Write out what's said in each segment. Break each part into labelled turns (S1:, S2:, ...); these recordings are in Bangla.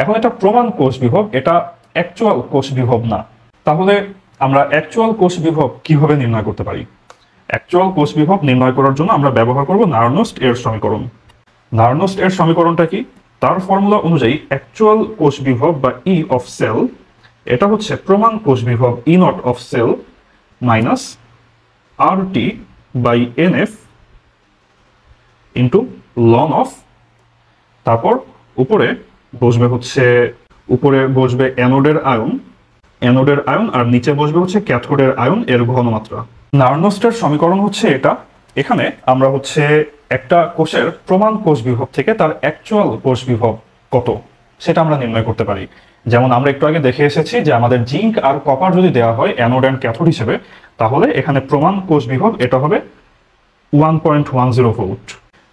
S1: এখন এটা প্রমাণ কোষ বিভব, এটা অ্যাকচুয়াল কোষ বিভব না। তাহলে আমরা অ্যাকচুয়াল কোষ বিভব কিভাবে নির্ণয় করতে পারি? অ্যাকচুয়াল কোষ বিভব নির্ণয় করার জন্য আমরা ব্যবহার করব নার্নস্ট এর সমীকরণ। নার্নস্ট এর সমীকরণটা কি? তার ফর্মুলা অনুযায়ী অ্যাকচুয়াল কোষ বিভব বা ই অফ সেল, এটা হচ্ছে প্রমাণ কোষ বিভব E naught of cell minus R T by N F into ln of, তারপর উপরে বসবে অ্যানোডের আয়ন আর নিচে বসবে হচ্ছে ক্যাথোডের আয়ন এর ঘনমাত্রা। নার্নস্টের সমীকরণ হচ্ছে এটা। এখানে আমরা হচ্ছে একটা কোষের প্রমাণ কোষ বিভব থেকে তার অ্যাকচুয়াল কোষ বিভব কত সেটা আমরা নির্ণয় করতে পারি। যেমন আমরা একটু আগে দেখে এসেছি যে আমাদের জিঙ্ক আর কপার যদি দেওয়া হয় অ্যানোড অ্যান্ড ক্যাথোড হিসেবে, তাহলে এখানে প্রমাণ কোষ বিভব এটা হবে 1.10 ভোল্ট।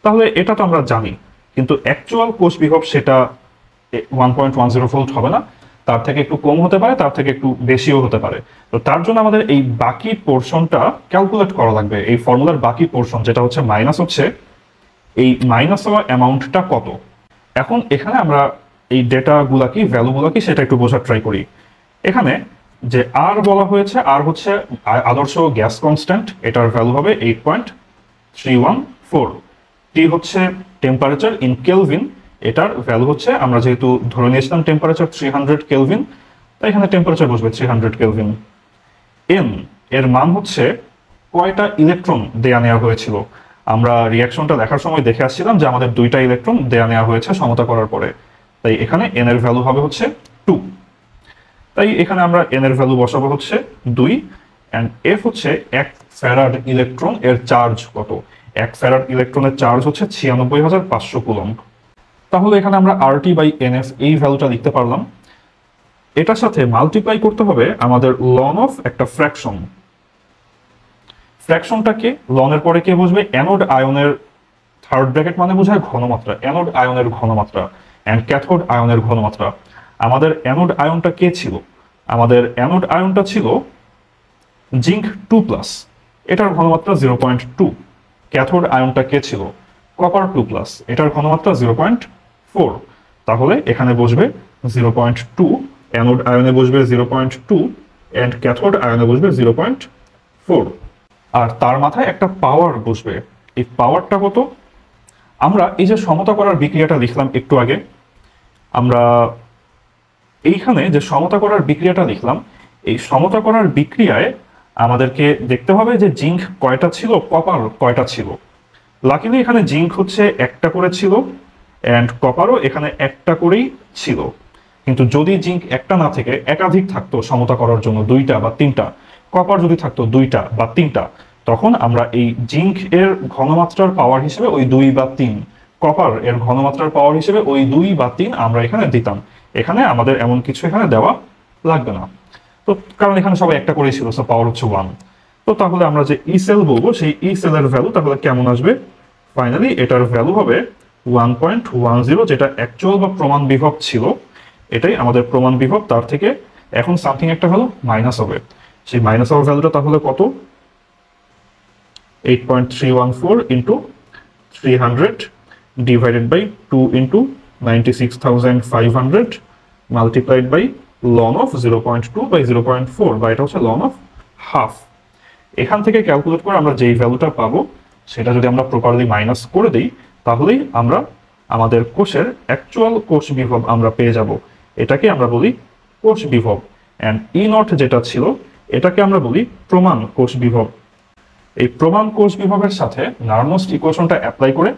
S1: তাহলে এটা তো আমরা জানি, কিন্তু অ্যাকচুয়াল কোষ বিভব সেটা 1.10 ভোল্ট হবে না, তার থেকে একটু কম হতে পারে, তার থেকে একটু বেশিও হতে পারে। তো তার জন্য আমাদের এই বাকি পোর্শনটা ক্যালকুলেট করা লাগবে। এই ফর্মুলার বাকি পোর্শন যেটা হচ্ছে মাইনাস হচ্ছে, এই মাইনাস হওয়া অ্যামাউন্টটা কত। এখন এখানে আমরা এই ডেটাগুলা কি, ভ্যালুগুলা কি, সেটা একটু বোঝার ট্রাই করি। এখানে যে আর বলা হয়েছে, আর হচ্ছে আদর্শ গ্যাস কনস্ট্যান্ট, এটার ভ্যালু হবে 8.314। টি হচ্ছে টেম্পারেচার ইন কেলভিন, এটার ভ্যালু হচ্ছে, আমরা যেহেতু ধরে নিয়েছিলাম টেম্পারেচার 300 কেলভিন, তাই এখানে টেম্পারেচার বসবে 300 কেলভিন। এন এর মান হচ্ছে কয়টা ইলেকট্রন দেয়া নেওয়া হয়েছিল। আমরা রিয়াকশনটা দেখার সময় দেখে আসছিলাম যে আমাদের 2টা ইলেকট্রন দেয়া নেওয়া হয়েছে সমতা করার পরে, তাই এখানে এন এর ভ্যালু হবে হচ্ছে 2। তাই এখানে আমরা এন এর ভ্যালু বসাবো হচ্ছে 2, অ্যান্ড এফ হচ্ছে 1 ফ্যারাড ইলেকট্রন এর চার্জ কত। 1 ফ্যারাড ইলেকট্রনের চার্জ হচ্ছে 96,500 কুলম্ব। তাহলে এখানে আমরা আরটি বাই এনএফ এই ভ্যালুটা লিখতে পারলাম। এটার সাথে মাল্টিপ্লাই করতে হবে আমাদের লন অফ একটা ফ্র্যাকশন। ফ্র্যাকশনটা কে, লনের পরে কে বসবে? অ্যানোড আয়নের থার্ড ব্র্যাকেট মানে বোঝায় ঘনমাত্রা, অ্যানোড আয়নের ঘনমাত্রা অ্যান্ড ক্যাথোড আয়নের ঘনমাত্রা। আমাদের অ্যানোড আয়নটা কে ছিল? আমাদের অ্যানোড আয়নটা ছিল জিঙ্ক 2+, এটার ঘনমাত্রা 0.2। ক্যাথোড আয়নটা কে ছিল? কপার 2+, এটার ঘনমাত্রা 0.4। তাহলে এখানে বসবে 0.2, অ্যানোড আয়নে বসবে 0.2 এন্ড ক্যাথোড আয়নে বসবে 0.4। আর তার মাথায় একটা পাওয়ার বসবে। এই পাওয়ারটা কত? আমরা এই যে সমতা করার বিক্রিয়াটা লিখলাম একটু আগে, আমরা এইখানে যে সমতা করার বিক্রিয়াটা লিখলাম, এই সমতা করার বিক্রিয়ায় আমাদেরকে দেখতে হবে যে জিঙ্ক কয়টা ছিল, কপার কয়টা ছিল। লাকিলি এখানে জিঙ্ক হচ্ছে একটা করে ছিল অ্যান্ড কপারও এখানে একটা করেই ছিল। কিন্তু যদি জিঙ্ক একটা না থেকে একাধিক থাকতো সমতা করার জন্য, 2টা বা 3টা, কপার যদি থাকতো 2টা বা 3টা, তখন আমরা এই জিঙ্ক এর ঘনমাত্রার পাওয়ার হিসেবে ওই 2 বা 3, কপার এর ঘনমাত্রার পাওয়ার হিসেবে ওই 2 বা 3 আমরা এখানে দিতাম। এখানে আমাদের এমন কিছু এখানে দেওয়া লাগবে না, তো কারণ এখানে সবাই একটা করেই ছিল, সো পাওয়ার হচ্ছে 1। তো তাহলে আমরা যে ই সেল বলবো, সেই ই সেলের ভ্যালু তাহলে কেমন আসবে? ফাইনালি এটার ভ্যালু হবে 1.10, যেটা অ্যাকচুয়াল বা প্রমাণ বিভব ছিল, এটাই আমাদের প্রমাণ বিভব। তার থেকে এখন সামথিং একটা ভ্যালু মাইনাস হবে। সেই মাইনাস হওয়ার ভ্যালুটা তাহলে কত? 8.314 into 300 divided by 2 into 96,500 multiplied by ln of 0.2 by 0.4, বা এটা হচ্ছে লন অফ হাফ। এখান থেকে ক্যালকুলেট করে আমরা যেই ভ্যালুটা পাবো সেটা যদি আমরা প্রপারলি মাইনাস করে দিই, তাহলেই আমরা আমাদের কোষের অ্যাকচুয়াল কোষ বিভব আমরা পেয়ে যাব। এটাকে আমরা বলি কোষ বিভব, অ্যান্ড ই নট যেটা ছিল এটাকে আমরা বলি প্রমাণ কোষ বিভব। এই প্রমাণ কোষ বিভবের সাথে নার্নস্ট ইকুয়েশনটা অ্যাপ্লাই করে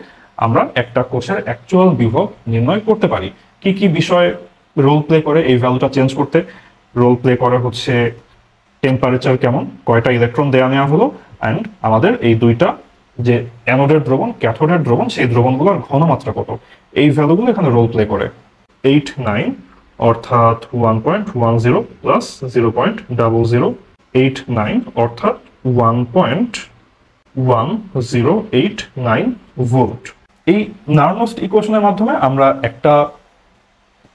S1: আমরা একটা কোষের অ্যাকচুয়াল বিভব নির্ণয় করতে পারি। কি কি বিষয় রোল প্লে করে এই ভ্যালুটা চেঞ্জ করতে? রোল প্লে করে হচ্ছে টেম্পারেচার কেমন, কয়টা ইলেকট্রন দেয়া নেওয়া হলো, অ্যান্ড আমাদের এই 2টা যে অ্যানোডের দ্রবণ, ক্যাথোডের দ্রবণ, সেই দ্রবণগুলোর ঘনমাত্রা কত, এই ভ্যালুগুলো এখানে রোল প্লে করে। 8, 9 অর্থাৎ 1.10 প্লাস 0.00, 8, 9 অর্থাৎ 1.1089 ভোল্ট। এই নার্নস্ট ইকুয়েশনের মাধ্যমে আমরা একটা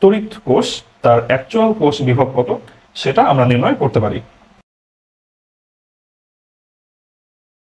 S1: তড়িৎ কোষ তার অ্যাকচুয়াল কোষ বিভব কত সেটা আমরা নির্ণয় করতে পারি।